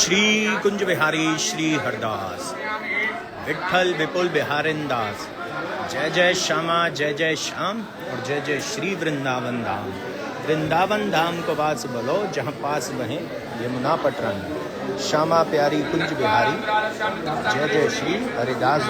श्री कुंज बिहारी श्री हरदास विठल विपुल बिहारिन दास। जय जय श्यामा जय जय श्याम और जय जय श्री वृंदावन धाम। वृंदावन धाम को पास बोलो जहाँ पास बहे यमुना पटरन। श्यामा प्यारी कुंज बिहारी जय जय श्री हरिदास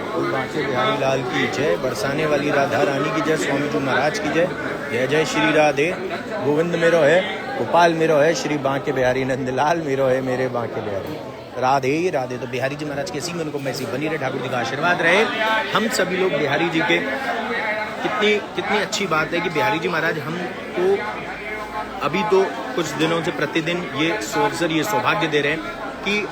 कुल बांके बिहारी लाल की जय। बरसाने वाली राधा रानी की जय। स्वामी जी महाराज की जय। जय जय श्री राधे गोविंद मेरो है गोपाल मेरो है श्री बांके बिहारी नंदलाल मेरो है मेरे बांके बिहारी। राधे राधे। तो बिहारी जी महाराज के सीमन को मैसी बनी रहे, ठाकुर जी का आशीर्वाद रहे हम सभी लोग बिहारी जी के। कितनी अच्छी बात है कि बिहारी जी महाराज हमको अभी तो कुछ दिनों से प्रतिदिन ये अवसर ये सौभाग्य दे रहे हैं कि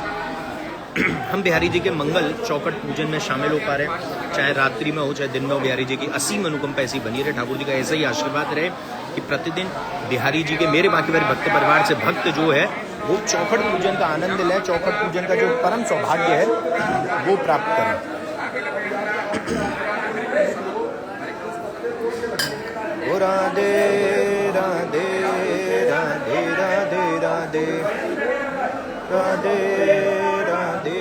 हम बिहारी जी के मंगल चौखट पूजन में शामिल हो पा रहे हैं। चाहे रात्रि में हो चाहे दिन में हो, बिहारी जी की असीम अनुकंपा ऐसी बनी रहे, ठाकुर जी का ऐसा ही आशीर्वाद रहे कि प्रतिदिन बिहारी जी के मेरे बाकी बारे भक्त परिवार से भक्त जो है वो चौखट पूजन का आनंद लें, चौखट पूजन का जो परम सौभाग्य है वो प्राप्त करें। ओ राधे राधे राधे राधे राधे राधे राधे।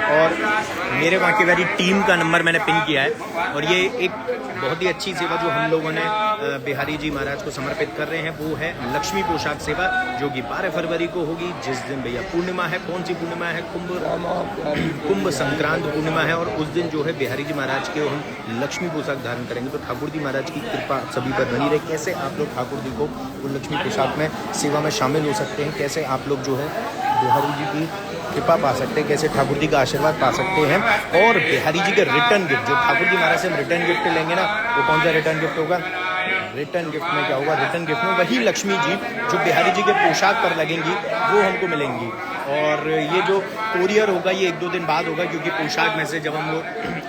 और मेरे बाकी वाली टीम का नंबर मैंने पिन किया है और ये एक बहुत ही अच्छी सेवा जो हम लोगों ने बिहारी जी महाराज को समर्पित कर रहे हैं वो है लक्ष्मी पोशाक सेवा, जो कि 12 फरवरी को होगी, जिस दिन भैया पूर्णिमा है। कौन सी पूर्णिमा है? कुंभ संक्रांत पूर्णिमा है। और उस दिन जो है बिहारी जी महाराज के हम लक्ष्मी पोशाक धारण करेंगे। तो ठाकुर जी महाराज की कृपा सभी पर बनी रहे। कैसे आप लोग ठाकुर जी को वो लक्ष्मी पोशाक में सेवा में शामिल हो सकते हैं, कैसे आप लोग जो है बिहारी जी की कृपा पा सकते हैं, कैसे ठाकुर जी का आशीर्वाद पा सकते हैं। और बिहारी जी के रिटर्न गिफ्ट, जो ठाकुर जी महाराज से हम रिटर्न गिफ्ट लेंगे ना, वो कौन सा रिटर्न गिफ्ट होगा? रिटर्न गिफ्ट में क्या होगा? रिटर्न गिफ्ट में वही लक्ष्मी जी जो बिहारी जी के पोशाक पर लगेंगी वो हमको मिलेंगी। और ये जो कोरियर होगा ये 1-2 दिन बाद होगा, क्योंकि पोशाक में से जब हम लोग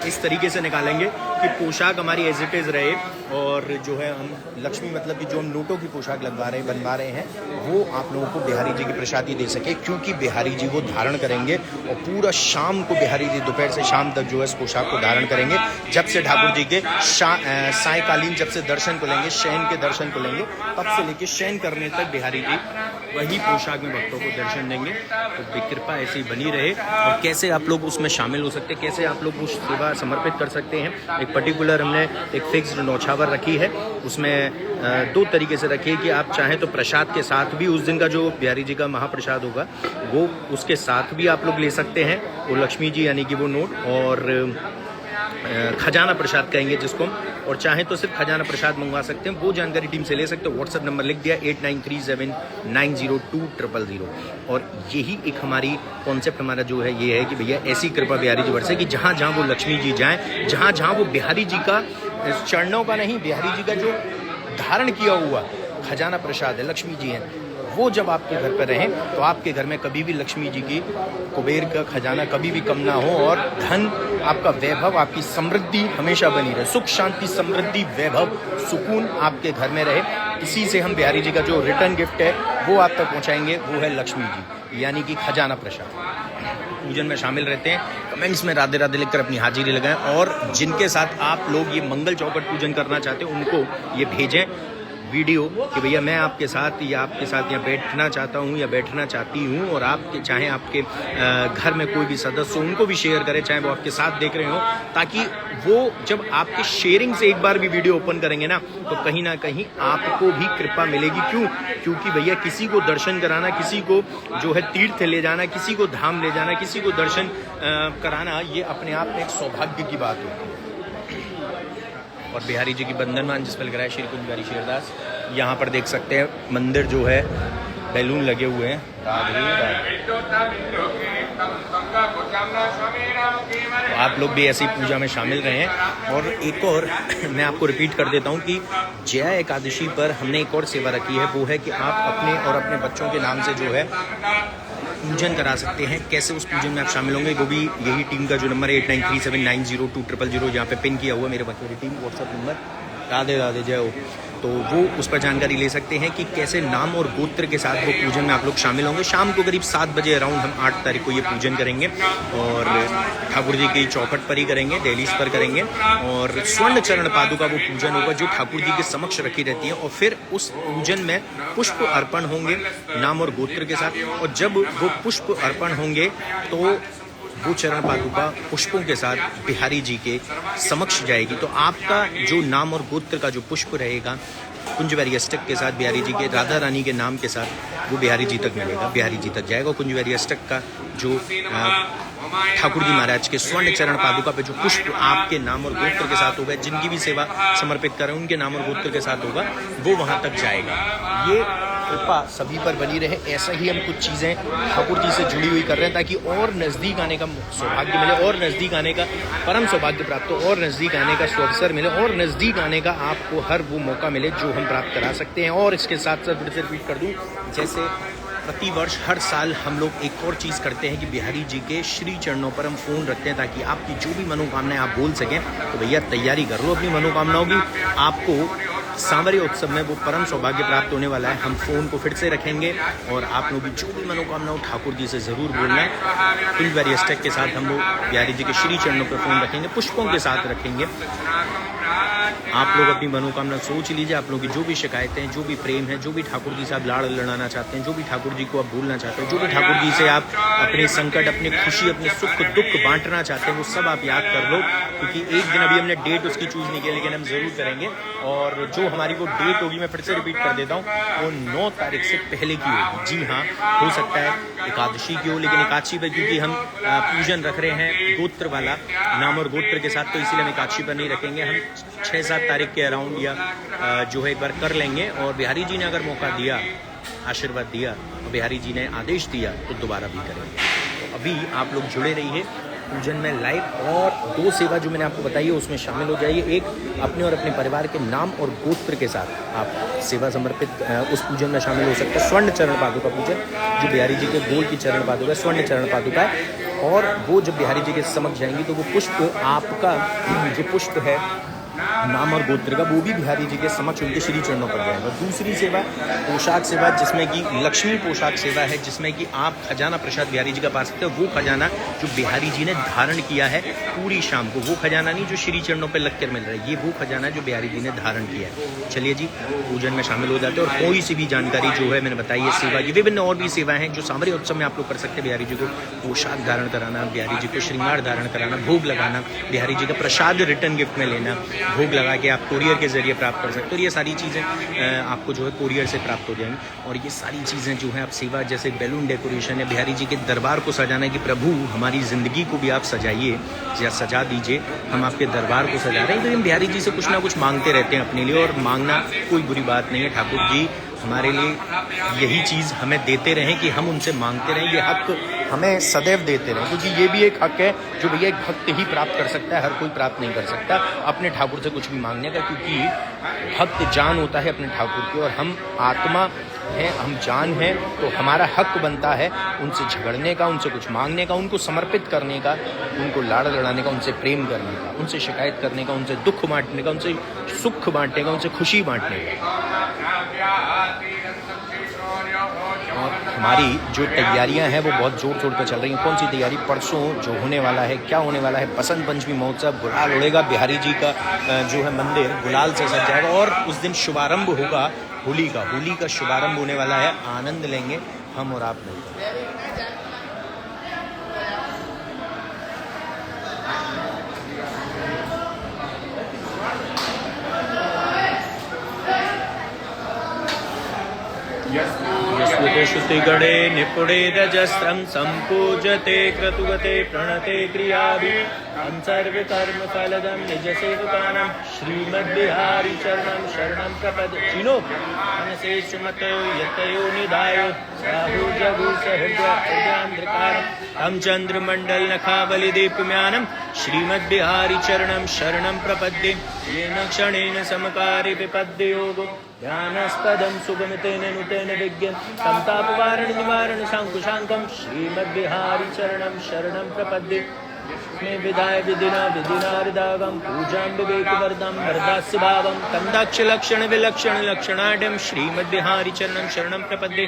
इस तरीके से निकालेंगे कि पोशाक हमारी एज इट इज़ रहे और जो है हम लक्ष्मी मतलब कि जो हम नोटों की पोशाक बनवा रहे हैं वो आप लोगों को बिहारी जी की प्रसादी दे सके, क्योंकि बिहारी जी वो धारण करेंगे और पूरा शाम को बिहारी जी दोपहर से शाम तक जो है इस पोशाक को धारण करेंगे। जब से ठाकुर जी के सायकालीन जब से दर्शन को लेंगे, शयन के दर्शन को लेंगे, तब से लेके शयन करने तक बिहारी जी वही पोशाक में भक्तों को दर्शन देंगे। तो कृपा ऐसी बनी रहे। और कैसे आप लोग उसमें शामिल हो सकते हैं, कैसे आप लोग उस सेवा समर्पित कर सकते हैं, एक पर्टिकुलर हमने एक फिक्स्ड नौछावर रखी है। उसमें 2 तरीके से रखी है कि आप चाहें तो प्रसाद के साथ भी उस दिन का जो बिहारी जी का महाप्रसाद होगा वो उसके साथ भी आप लोग ले सकते हैं, वो लक्ष्मी जी यानी कि वो नोट, और खजाना प्रसाद कहेंगे जिसको, और चाहे तो सिर्फ खजाना प्रसाद मंगवा सकते हैं। वो जानकारी टीम से ले सकते हो। व्हाट्सएप नंबर लिख दिया 8937902000। और यही एक हमारी कॉन्सेप्ट हमारा जो है ये है कि भैया ऐसी कृपा बिहारी जी बरसे कि जहाँ जहाँ वो लक्ष्मी जी जाएं, जहाँ जहाँ वो बिहारी जी का चरणों का नहीं, बिहारी जी का जो धारण किया हुआ खजाना प्रसाद है, लक्ष्मी जी हैं, वो जब आपके घर पर रहें तो आपके घर में कभी भी लक्ष्मी जी की कुबेर का खजाना कभी भी कम ना हो और धन आपका वैभव आपकी समृद्धि हमेशा बनी रहे। सुख शांति समृद्धि वैभव सुकून आपके घर में रहे। इसी से हम बिहारी जी का जो रिटर्न गिफ्ट है वो आप तक पहुंचाएंगे, वो है लक्ष्मी जी यानी कि खजाना प्रसाद। पूजन में शामिल रहते हैं, कमेंट्स में राधे राधे लिखकर अपनी हाजिरी लगाएं। और जिनके साथ आप लोग ये मंगल चौखट पूजन करना चाहते हैं उनको ये भेजें वीडियो कि भैया मैं आपके साथ यहाँ बैठना चाहता हूँ या बैठना चाहती हूँ। और आपके चाहे आपके घर में कोई भी सदस्य हो उनको भी शेयर करें, चाहे वो आपके साथ देख रहे हो, ताकि वो जब आपके शेयरिंग से एक बार भी वीडियो ओपन करेंगे ना तो कहीं ना कहीं आपको भी कृपा मिलेगी। क्योंकि भैया किसी को दर्शन कराना, किसी को जो है तीर्थ ले जाना, किसी को धाम ले जाना, किसी को दर्शन कराना, ये अपने आप में एक सौभाग्य की बात होती है। और बिहारी जी की बंधनमान जिस पर लग रहा है श्री कुंज बिहारी शेरदास, यहाँ पर देख सकते हैं मंदिर जो है बैलून लगे हुए हैं। आप लोग भी ऐसी पूजा में शामिल रहे हैं। और एक और मैं आपको रिपीट कर देता हूँ कि जया एकादशी पर हमने एक और सेवा रखी है, वो है कि आप अपने और अपने बच्चों के नाम से जो है पूजन करा सकते हैं। कैसे उस पूजन में आप शामिल होंगे वो भी यही टीम का जो नंबर है 8937902000 यहाँ पे पिन किया हुआ मेरे बच्चों की team WhatsApp number Radhe Radhe, जय हो। तो वो उस पर जानकारी ले सकते हैं कि कैसे नाम और गोत्र के साथ वो पूजन में आप लोग शामिल होंगे। शाम को करीब 7 बजे अराउंड हम 8 तारीख को ये पूजन करेंगे और ठाकुर जी की चौखट पर ही करेंगे, दहलीज पर करेंगे। और स्वर्ण चरण पादुका वो पूजन होगा जो ठाकुर जी के समक्ष रखी रहती है। और फिर उस पूजन में पुष्प अर्पण होंगे नाम और गोत्र के साथ। और जब वो पुष्प अर्पण होंगे तो वो चरण पादुका पुष्पों के साथ बिहारी जी के समक्ष जाएगी। तो आपका जो नाम और गोत्र का जो पुष्प रहेगा कुंजवारी अष्टक के साथ बिहारी जी के, राधा रानी के नाम के साथ वो बिहारी जी तक मिलेगा, बिहारी जी तक जाएगा। कुंजवारी अष्टक का जो ठाकुर जी महाराज के स्वर्ण चरण पादुका पे जो पुष्प आपके नाम और गोत्र के साथ होगा, जिनकी भी सेवा समर्पित करें उनके नाम और गोत्र के साथ होगा, वो वहाँ तक जाएगा। ये कृपा सभी पर बनी रहे। ऐसा ही हम कुछ चीज़ें ठाकुर जी से जुड़ी हुई कर रहे हैं ताकि और नज़दीक आने का सौभाग्य मिले, और नज़दीक आने का परम सौभाग्य प्राप्त हो, और नज़दीक आने का सुअवसर मिले, और नज़दीक आने का आपको हर वो मौका मिले जो हम प्राप्त करा सकते हैं। और इसके साथ साथ फिर से रिपीट कर दूँ, जैसे प्रति वर्ष हर साल हम लोग एक और चीज़ करते हैं कि बिहारी जी के श्री चरणों पर हम फ़ोन रखते हैं ताकि आपकी जो भी मनोकामनाएं आप बोल सकें। तो भैया तैयारी कर लो अपनी मनोकामनाओं की। आपको सांवरिया उत्सव में वो परम सौभाग्य प्राप्त होने वाला है। हम फ़ोन को फिर से रखेंगे और आप लोग की जो भी मनोकामना हो ठाकुर जी से ज़रूर बोलना है। कुंजवारी अष्टक के साथ हम लोग बिहारी जी के श्री चरणों पर फ़ोन रखेंगे, पुष्पों के साथ रखेंगे। आप लोग अपनी मनोकामना सोच लीजिए। आप लोगों की जो भी शिकायतें हैं, जो भी प्रेम है, जो भी ठाकुर जी से आप लाड़ लड़ाना चाहते हैं, जो भी ठाकुर जी को आप भूलना चाहते हैं, जो भी ठाकुर जी से आप अपने संकट, अपनी खुशी, अपने सुख दुख बांटना चाहते हैं, वो सब आप याद कर लो। क्योंकि एक दिन अभी हमने डेट उसकी चूज़ नहीं की, लेकिन हम ज़रूर करेंगे। और जो हमारी वो डेट होगी, मैं फिर से रिपीट कर देता हूँ, वो 9 तारीख से पहले की होगी। जी हाँ, हो सकता है एकादशी की हो, लेकिन एकादशी पर क्योंकि हम पूजन रख रहे हैं गोत्र वाला, नाम और गोत्र के साथ, तो इसीलिए हम एकादशी पर नहीं रखेंगे। हम 6-7 तारीख के अराउंड या जो है एक बार कर लेंगे। और बिहारी जी ने अगर मौका दिया, आशीर्वाद दिया, और बिहारी जी ने आदेश दिया तो दोबारा भी करेंगे। तो अभी आप लोग जुड़े रहिए पूजन में लाइव। और 2 सेवा जो मैंने आपको बताई है उसमें शामिल हो जाइए। एक, अपने और अपने परिवार के नाम और गोत्र के साथ आप सेवा समर्पित उस पूजन में शामिल हो सकते हैं। स्वर्ण चरण पादुका पूजन जो बिहारी जी के गोल की चरण पादुका, स्वर्ण चरण पादुका है। और वो जब बिहारी जी के समक्ष जाएंगी तो वो पुष्प, आपका जो पुष्प है नाम और गोत्र का, वो भी बिहारी जी के समक्ष उनके श्री चरणों पर जाएगा। दूसरी सेवा पोशाक सेवा, जिसमें कि लक्ष्मी पोशाक सेवा है, जिसमें कि आप खजाना प्रसाद बिहारी जी का पा सकते हो। वो खजाना जो बिहारी जी ने धारण किया है पूरी शाम को, वो खजाना नहीं जो श्री चरणों पर लग कर मिल रहा है, ये वो खजाना जो बिहारी जी ने धारण किया है। चलिए जी, पूजन में शामिल हो जाते हैं। और कोई सी भी जानकारी जो है मैंने बताई है सेवा की, विभिन्न और भी सेवाएं हैं जो सांवरिया उत्सव में आप लोग कर सकते हैं। बिहारी जी को पोशाक धारण कराना, बिहारी जी को श्रृंगार धारण कराना, भोग लगाना, बिहारी जी का प्रसाद रिटर्न गिफ्ट में लेना, भोग लगा के आप कोरियर के जरिए प्राप्त कर सकते हो। और ये सारी चीज़ें आपको जो है कोरियर से प्राप्त हो जाएंगी। और ये सारी चीज़ें जो है आप सेवा, जैसे बैलून डेकोरेशन है, बिहारी जी के दरबार को सजाना है कि प्रभु हमारी ज़िंदगी को भी आप सजाइए या सजा दीजिए, हम आपके दरबार को सजा रहे हैं। तो हम बिहारी जी से कुछ ना कुछ मांगते रहते हैं अपने लिए, और मांगना कोई बुरी बात नहीं है। ठाकुर जी हमारे लिए यही चीज़ हमें देते रहें कि हम उनसे मांगते रहें, ये हक हमें सदैव देते रहें। क्योंकि ये भी एक हक है जो भैया एक भक्त ही प्राप्त कर सकता है, हर कोई प्राप्त नहीं कर सकता अपने ठाकुर से कुछ भी मांगने का। क्योंकि भक्त जान होता है अपने ठाकुर की, और हम आत्मा हैं, हम जान हैं। तो हमारा हक बनता है उनसे झगड़ने का, उनसे कुछ मांगने का, उनको समर्पित करने का, उनको लाड़ लड़ाने का, उनसे प्रेम करने का, उनसे शिकायत करने का, उनसे दुख बांटने का, उनसे सुख बांटने का, उनसे खुशी बांटने का। और हमारी जो तैयारियां हैं वो बहुत जोर शोर पर चल रही हैं। कौन सी तैयारी? परसों जो होने वाला है, क्या होने वाला है, बसंत पंचमी महोत्सव, गुलाल उड़ेगा। बिहारी जी का जो है मंदिर गुलाल से सज जाएगा। और उस दिन शुभारंभ होगा होली का शुभारंभ होने वाला है। आनंद लेंगे हम और आप मिलकर। यस्ते श्रुतिगणे निपुणे रजस्रं सम्पूजते क्रतुगते प्रणते क्रियाभिः सर्वकर्म फलदं निजसेवकानां श्रीमद्बिहारी चरणं शरणं प्रपद्ये। श्रीनो मनसे सुमतो यतयो निधाय साहु जगु सहृदयान्द्रकारं तं चन्द्रमण्डल नखाबलिदीप्यमानं श्रीमद्बिहारी चरणं शरणं प्रपद्ये। येन क्षणेन समकारि विपद्ययोगो ध्यानस्पदं सुगमतेन नुतेन विज्ञं तं तापवारण निवारण शाङ्कुशाङ्कं श्रीमद्बिहारी चरणं शरणं प्रपद्ये। विदाय विधिना विधिनार्दागम पूजां विवेकवर्धं वरदास्य भावं कंदाक्ष लक्षण विलक्षण लक्षणाढ्यं श्रीमद्बिहारी चरणं शरणं प्रपद्ये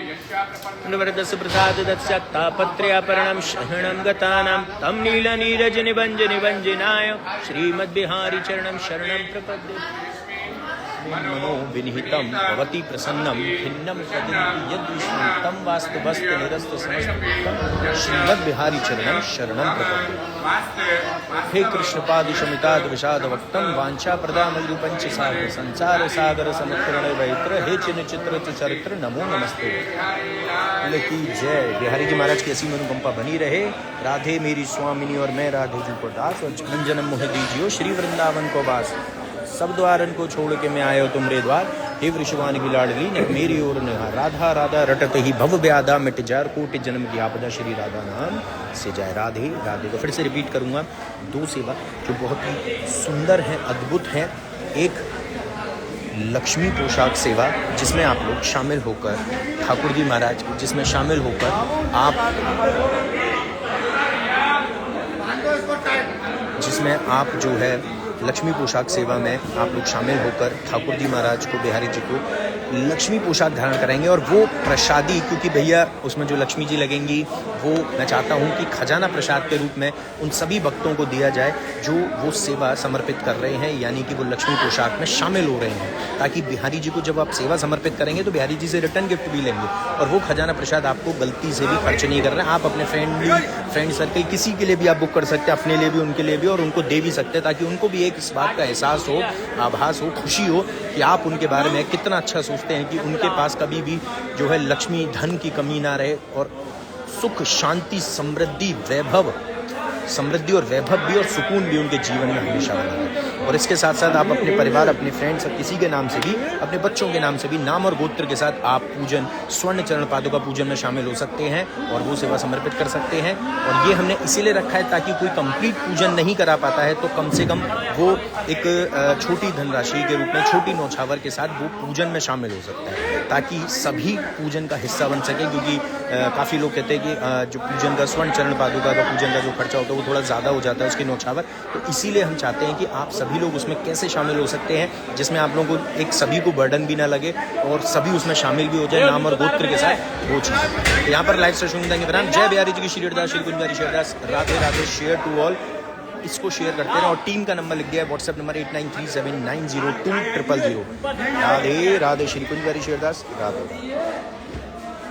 वरदस्य प्रसाद दत्स्यत्तापत्रयापरणं शरणं गतानां तं नीलनीरज निबंजन निबंजनाय श्रीमद्बिहारी चरणं शरणं प्रपद्ये नमो विनिहितं भवति प्रसन्नं भिन्नं सदिति यद्विष्णुतं वास्तवस्तु निरस्त समस्त श्रीमद्बिहारी चरणं शरणं प्रपद्ये हे कृष्ण पादुषमिताद विषाद वक्तं वांछा प्रदामयुपंच सागर संसार सागर समुद्रण वैत्र हे चिन्ह चित्र चरित्र नमो नमस्ते की जय। बिहारी जी महाराज की ऐसी अनुकंपा बनी रहे। राधे मेरी स्वामिनी और मैं राधे जी को दास और जन्म जन्म मोह दीजियो श्री वृंदावन को वास। सब द्वारन को छोड़ के मैं आयो तुमरे द्वार हे वृषवान की लाडली ने मेरी ओर निहार। राधा राधा रटत ही भव व्याधा मिट जार कोटि जन्म की आपदा श्री राधा नाम से जाए। राधे राधे को फिर से रिपीट करूंगा। दो सेवा जो बहुत ही सुंदर है, अद्भुत है। एक लक्ष्मी पोशाक सेवा जिसमें आप लोग शामिल होकर ठाकुर जी महाराज जिसमें शामिल होकर आप जो है लक्ष्मी पोशाक सेवा में आप लोग शामिल होकर ठाकुर जी महाराज को, बिहारी जी को लक्ष्मी पोशाक धारण कराएंगे। और वो प्रसादी, क्योंकि भैया उसमें जो लक्ष्मी जी लगेंगी वो मैं चाहता हूँ कि खजाना प्रसाद के रूप में उन सभी भक्तों को दिया जाए जो वो सेवा समर्पित कर रहे हैं, यानी कि वो लक्ष्मी पोशाक में शामिल हो रहे हैं, ताकि बिहारी जी को जब आप सेवा समर्पित करेंगे तो बिहारी जी से रिटर्न गिफ्ट भी लेंगे। और वो खजाना प्रसाद आपको गलती से भी खर्च नहीं कर रहे हैं। आप अपने फ्रेंड सर्कल किसी के लिए भी आप बुक कर सकते हैं, अपने लिए भी, उनके लिए भी, और उनको दे भी सकते हैं, ताकि उनको भी एक इस बात का एहसास हो, आभास हो, खुशी हो कि आप उनके बारे में कितना अच्छा सोचते हैं कि उनके पास कभी भी जो है लक्ष्मी धन की कमी ना रहे और सुख शांति समृद्धि और वैभव भी और सुकून भी उनके जीवन में हमेशा बना रहे। और इसके साथ साथ आप अपने परिवार, अपने फ्रेंड्स, किसी के नाम से भी, अपने बच्चों के नाम से भी, नाम और गोत्र के साथ आप पूजन, स्वर्ण चरण पादुका पूजन में शामिल हो सकते हैं और वो सेवा समर्पित कर सकते हैं। और ये हमने इसीलिए रखा है ताकि कोई कंप्लीट पूजन नहीं करा पाता है तो कम से कम वो एक छोटी धनराशि के रूप में, छोटी नौछावर के साथ वो पूजन में शामिल हो सकता है, ताकि सभी पूजन का हिस्सा बन सके। क्योंकि काफ़ी लोग कहते हैं कि जो पूजन का, स्वर्ण चरण पादुका का पूजन का जो खर्चा होता है वो थोड़ा ज़्यादा हो जाता है उसकी नौछावर। तो इसीलिए हम चाहते हैं कि आप सभी लोग उसमें कैसे शामिल हो सकते हैं जिसमें आप लोगों को एक सभी को बर्डन भी ना लगे और सभी उसमें शामिल भी हो जाए, नाम और गोत्र के साथ वो चीज़। तो यहाँ पर लाइव सेशन देंगे। जय बिहारी जी की श्री हरिदास, श्री कुंजारी श्रीदास, Radhe Radhe. Share to all, इसको शेयर करते हैं। और टीम का नंबर लिख दिया है, व्हाट्सएप नंबर 8937902000। राधे राधे। श्री कुंजारी श्रीदास, राधे।